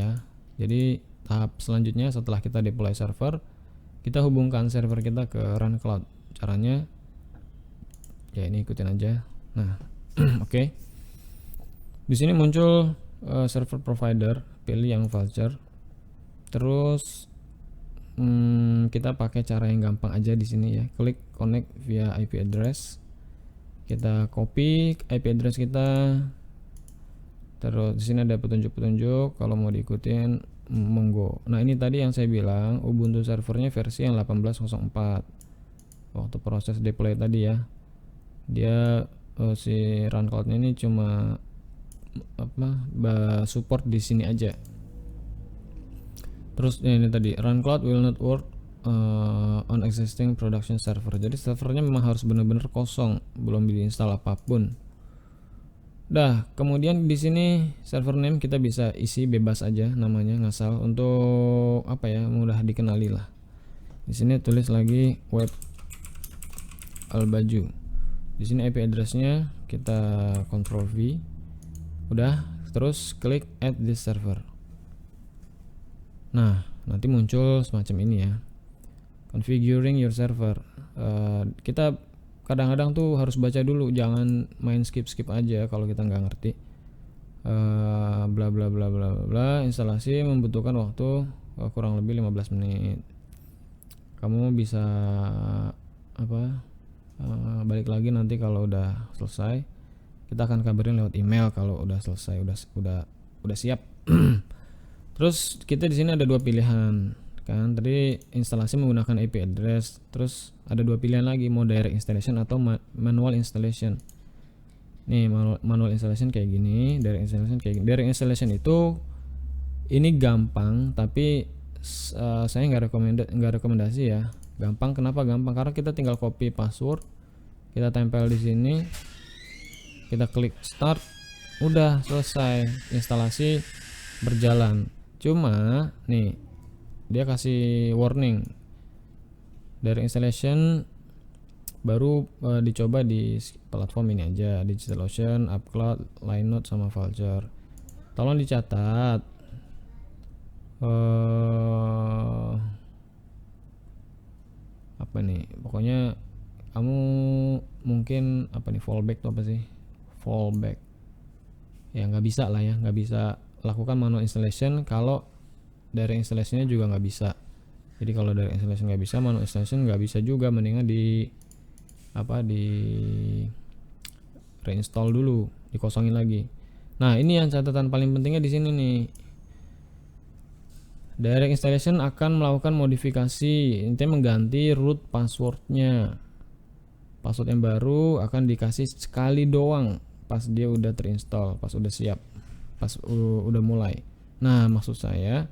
ya. Jadi tahap selanjutnya setelah kita deploy server, kita hubungkan server kita ke run cloud. Caranya ya ini ikutin aja. Nah, oke. Di sini muncul server provider, pilih yang Vultr. Terus kita pakai cara yang gampang aja di sini ya. Klik connect via IP address. Kita copy IP address kita. Terus di sini ada petunjuk-petunjuk kalau mau diikutin monggo. Nah, ini tadi yang saya bilang Ubuntu servernya versi yang 18.04. Waktu proses deploy tadi ya. Dia si run cloud-nya ini cuma support di sini aja. Terus ini tadi run cloud will not work on existing production server. Jadi servernya memang harus benar-benar kosong, belum diinstal apapun. Dah, kemudian di sini server name kita bisa isi bebas aja namanya, ngasal untuk apa ya, mudah dikenali lah. Di sini tulis lagi web albaju. Di sini IP address-nya kita Ctrl V. Udah, terus klik add this server. Nah, nanti muncul semacam ini ya. Configuring your server. Kita kadang-kadang tuh harus baca dulu, jangan main skip aja kalau kita nggak ngerti. Bla bla bla bla bla. Instalasi membutuhkan waktu kurang lebih 15 menit. Kamu bisa balik lagi nanti kalau udah selesai. Kita akan kabarin lewat email kalau udah selesai, udah siap. Terus kita di sini ada dua pilihan kan, tadi instalasi menggunakan IP address. Terus ada dua pilihan lagi, mau direct installation atau manual installation. Nih manual installation kayak gini, direct installation kayak gini. Direct installation itu ini gampang, tapi saya nggak rekomendasi ya. Gampang, kenapa gampang? Karena kita tinggal copy password, kita tempel di sini, kita klik start, udah selesai, instalasi berjalan. Cuma nih dia kasih warning, dari installation baru dicoba di platform ini aja, DigitalOcean, UpCloud, Linode sama Vultr. Tolong dicatat. Apa nih? Pokoknya kamu mungkin fallback tuh apa sih? Fallback. Ya nggak bisa lah ya, nggak bisa lakukan manual installation kalau dari installationnya juga nggak bisa. Jadi kalau dari installation nggak bisa, manual installation nggak bisa juga, mendingan di reinstall dulu, dikosongin lagi. Nah, ini yang catatan paling pentingnya di sini nih. Direct installation akan melakukan modifikasi, intinya mengganti root passwordnya. Password yang baru akan dikasih sekali doang pas dia udah terinstall, pas udah siap, pas udah mulai. Nah, maksud saya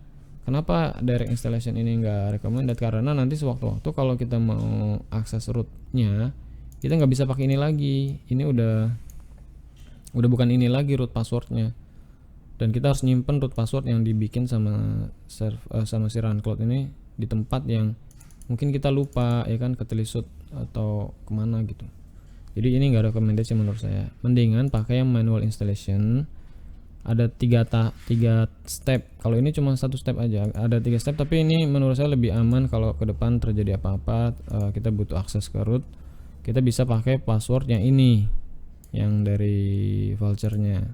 kenapa direct installation ini nggak recommended, karena nanti sewaktu-waktu kalau kita mau akses rootnya, kita nggak bisa pakai ini lagi. Ini udah bukan ini lagi root passwordnya, dan kita harus nyimpen root password yang dibikin sama si run cloud ini di tempat yang mungkin kita lupa ya kan, ketelisut atau kemana gitu. Jadi ini nggak rekomendasi menurut saya. Mendingan pakai yang manual installation. Ada tiga step. Kalau ini cuma satu step aja. Ada 3 step, tapi ini menurut saya lebih aman kalau ke depan terjadi apa-apa, kita butuh akses ke root, kita bisa pakai password yang ini, yang dari Vultr-nya.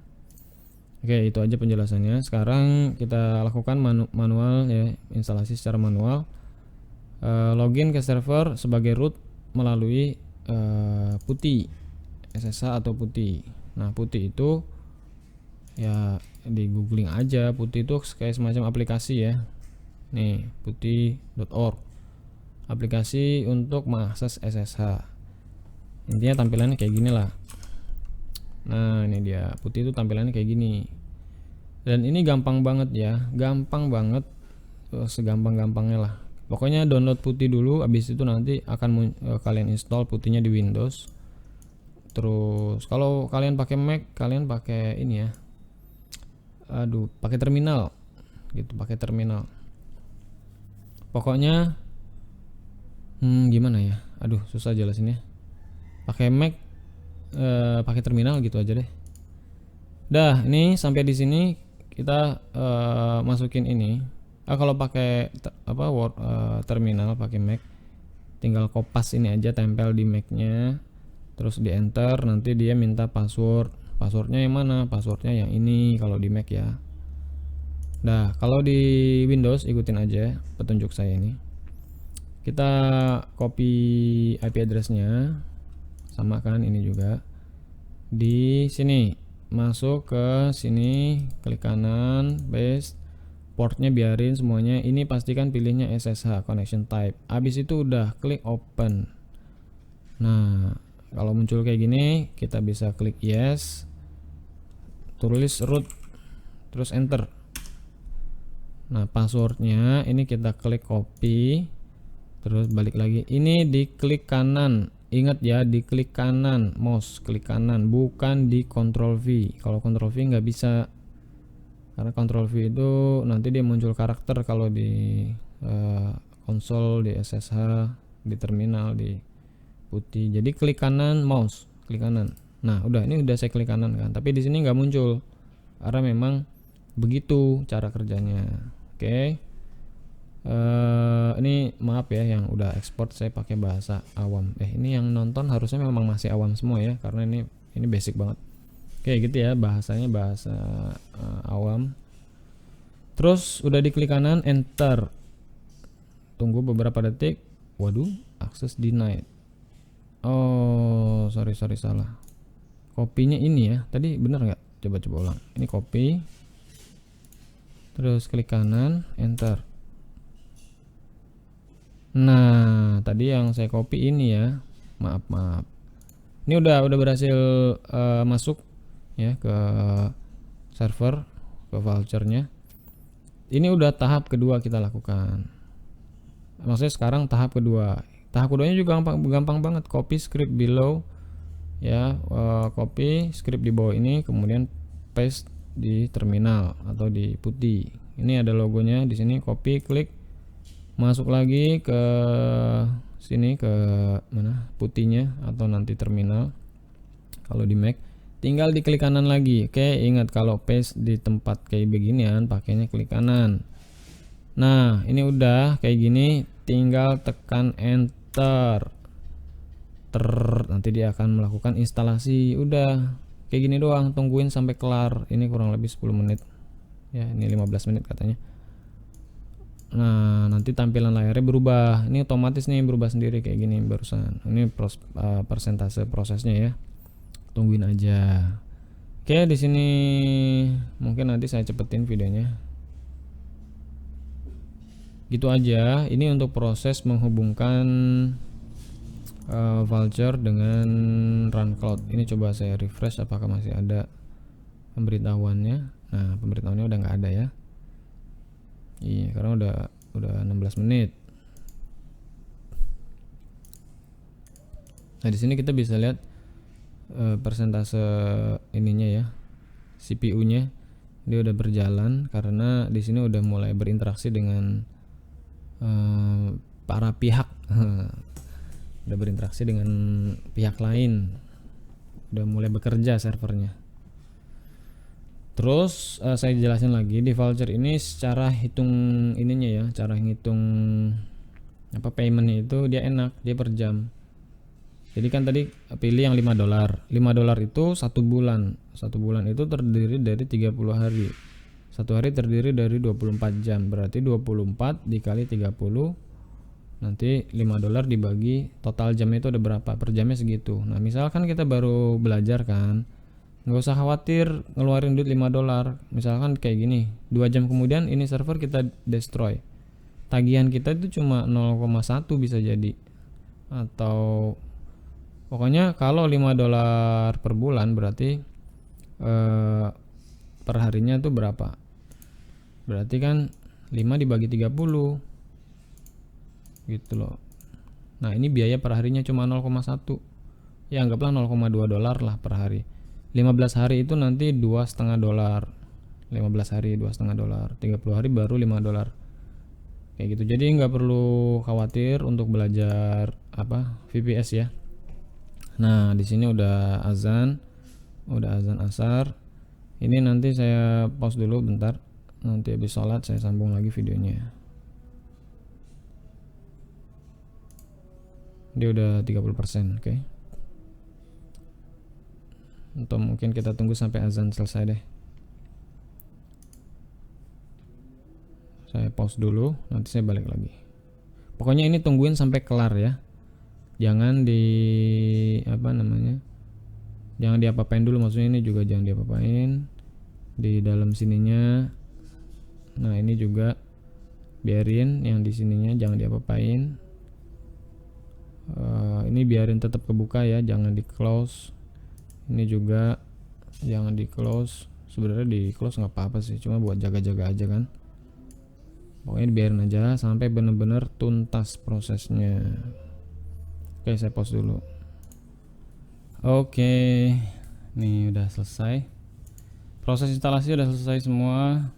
Oke, itu aja penjelasannya. Sekarang kita lakukan manual ya, instalasi secara manual. Login ke server sebagai root melalui PuTTY, SSH atau PuTTY. Nah, PuTTY itu ya di googling aja. PuTTY itu kayak semacam aplikasi ya. Nih, putty.org, aplikasi untuk mengakses SSH. Intinya tampilannya kayak gini lah. Nah, ini dia, PuTTY itu tampilannya kayak gini. Dan ini gampang banget ya, gampang banget, segampang-gampangnya lah. Pokoknya download PuTTY dulu, habis itu nanti akan kalian install PuTTY-nya di Windows. Terus kalau kalian pakai Mac, kalian pakai ini ya, pakai terminal gitu, pakai terminal. Pokoknya gimana ya, susah jelasinnya. Pakai Mac, pakai terminal gitu aja deh. Dah, ini sampai di sini kita masukin ini. Kalau pakai terminal pakai Mac, tinggal kopas ini aja, tempel di Mac-nya, terus di enter, nanti dia minta passwordnya yang mana, passwordnya yang ini kalau di Mac ya. Nah kalau di Windows ikutin aja petunjuk saya ini, kita copy IP address-nya, sama kan ini juga di sini, masuk ke sini, klik kanan, paste, portnya biarin semuanya, ini pastikan pilihnya SSH connection type, habis itu udah klik open. Nah kalau muncul kayak gini kita bisa klik yes, tulis root, terus enter. Nah passwordnya ini kita klik copy, terus balik lagi, ini di klik kanan, ingat ya, di klik kanan, mouse klik kanan, bukan di Ctrl V. Kalau Ctrl V nggak bisa, karena Ctrl V itu nanti dia muncul karakter kalau di konsol, di SSH, di terminal, di putih. Jadi klik kanan, mouse klik kanan. Nah udah, ini udah saya klik kanan kan, tapi di sini nggak muncul karena memang begitu cara kerjanya. Oke. Ini maaf ya yang udah ekspor saya pakai bahasa awam. Ini yang nonton harusnya memang masih awam semua ya, karena ini basic banget. Oke gitu ya, bahasanya bahasa awam. Terus udah diklik kanan, enter. Tunggu beberapa detik. Waduh, access denied. Oh, sorry salah. Kopinya ini ya. Tadi bener nggak? Coba ulang. Ini copy. Terus klik kanan, enter. Nah, tadi yang saya copy ini ya. Maaf. Ini udah berhasil masuk ya ke server, ke vouchernya. Ini udah tahap kedua kita lakukan. Maksudnya sekarang tahap kedua. Tahap keduanya juga gampang banget. Copy script below ya, copy script di bawah ini, kemudian paste di terminal atau di putih. Ini ada logonya di sini, copy, klik, masuk lagi ke sini, ke mana, putihnya atau nanti terminal. Kalau di Mac tinggal diklik kanan lagi. Oke, ingat kalau paste di tempat kayak beginian pakainya klik kanan. Nah ini udah kayak gini, tinggal tekan enter. Nanti dia akan melakukan instalasi. Udah kayak gini doang, tungguin sampai kelar. Ini kurang lebih 10 menit ya, ini 15 menit katanya. Nah nanti tampilan layarnya berubah, ini otomatis nih berubah sendiri kayak gini barusan. Ini persentase prosesnya ya, tungguin aja. Oke, di sini mungkin nanti saya cepetin videonya. Gitu aja. Ini untuk proses menghubungkan voucher dengan run cloud. Ini coba saya refresh apakah masih ada pemberitahuannya. Nah pemberitahuannya udah nggak ada ya. Iya, karena udah 16 menit. Nah di sini kita bisa lihat persentase ininya ya, CPU-nya dia udah berjalan karena di sini udah mulai berinteraksi dengan para pihak. Udah berinteraksi dengan pihak lain, udah mulai bekerja servernya. Terus saya jelasin lagi, di voucher ini secara hitung ininya ya, cara ngitung paymentnya itu dia enak, dia per jam. Jadi kan tadi pilih yang $5. $5 itu 1 bulan. 1 bulan itu terdiri dari 30 hari. 1 hari terdiri dari 24 jam. Berarti 24 dikali 30, nanti $5 dibagi total jamnya itu ada berapa, per jamnya segitu. Nah misalkan kita baru belajar kan, nggak usah khawatir ngeluarin duit $5. Misalkan kayak gini, 2 jam kemudian ini server kita destroy, tagihan kita itu cuma 0,1 bisa jadi. Atau pokoknya kalau $5 per bulan berarti per harinya tuh berapa, berarti kan 5 dibagi 30 gitu loh. Nah ini biaya per harinya cuma 0,1 ya, anggaplah $0,2 lah per hari. 15 hari itu nanti $2,5. 15 hari $2,5, 30 hari baru $5 kayak gitu. Jadi nggak perlu khawatir untuk belajar VPS ya. Nah di sini udah azan asar. Ini nanti saya pause dulu bentar, nanti habis sholat saya sambung lagi videonya. Dia udah 30%, oke. Atau mungkin kita tunggu sampai azan selesai deh. Saya pause dulu, nanti saya balik lagi. Pokoknya ini tungguin sampai kelar ya. Jangan di jangan diapa-apain dulu, maksudnya ini juga jangan diapa-apain di dalam sininya. Nah, ini juga biarin yang di sininya jangan diapa-apain. Ini biarin tetap kebuka ya, jangan di close. Ini juga jangan di close. Sebenarnya di close nggak apa-apa sih, cuma buat jaga-jaga aja kan. Pokoknya biarin aja sampai bener-bener tuntas prosesnya. Oke, saya pause dulu. Oke, nih udah selesai. Proses instalasi udah selesai semua.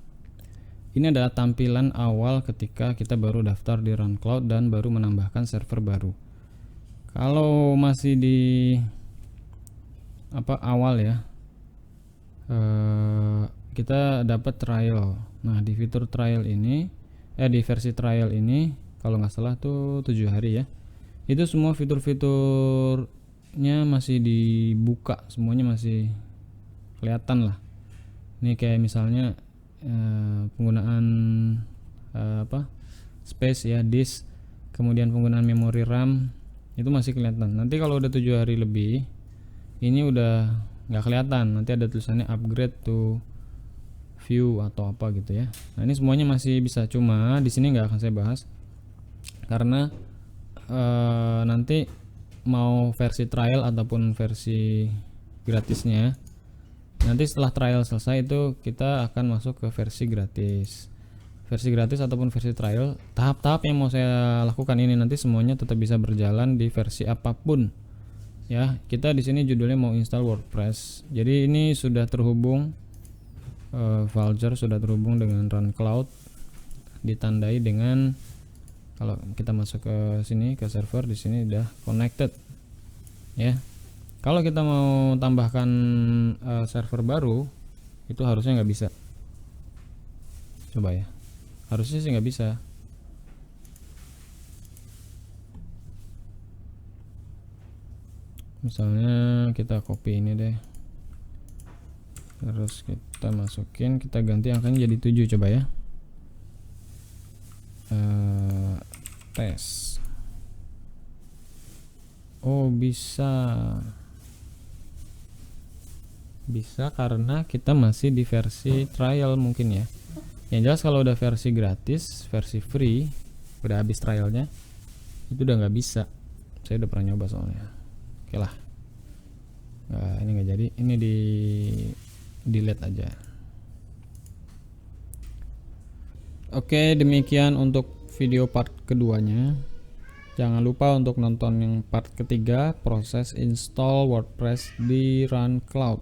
Ini adalah tampilan awal ketika kita baru daftar di RunCloud dan baru menambahkan server baru. Kalau masih di awal ya, kita dapat trial. Nah, di fitur trial ini, di versi trial ini, kalau nggak salah tuh 7 hari ya. Itu semua fitur-fiturnya masih dibuka, semuanya masih kelihatan lah. Ini kayak misalnya penggunaan space ya, disk, kemudian penggunaan memori RAM itu masih kelihatan. Nanti kalau udah 7 hari lebih, ini udah nggak kelihatan. Nanti ada tulisannya upgrade to view atau apa gitu ya. Nah, ini semuanya masih bisa, cuma di sini nggak akan saya bahas karena nanti mau versi trial ataupun versi gratisnya, nanti setelah trial selesai itu kita akan masuk ke versi gratis. Versi gratis ataupun versi trial, tahap-tahap yang mau saya lakukan ini nanti semuanya tetap bisa berjalan di versi apapun. Ya, kita di sini judulnya mau install WordPress. Jadi ini sudah terhubung, Vultr sudah terhubung dengan RunCloud, ditandai dengan kalau kita masuk ke sini ke server, di sini udah connected. Ya. Kalau kita mau tambahkan server baru, itu harusnya nggak bisa. Coba ya. Harusnya sih nggak bisa. Misalnya kita copy ini deh, terus kita masukin, kita ganti angkanya jadi 7, coba ya. Tes. Oh, bisa karena kita masih di versi trial mungkin ya. Yang jelas kalau udah versi gratis, versi free, udah habis trialnya, itu udah nggak bisa. Saya udah pernah nyoba soalnya. Oke lah. Nah, ini nggak jadi. Ini di delete aja. Oke, demikian untuk video part keduanya. Jangan lupa untuk nonton yang part ketiga, proses install WordPress di RunCloud.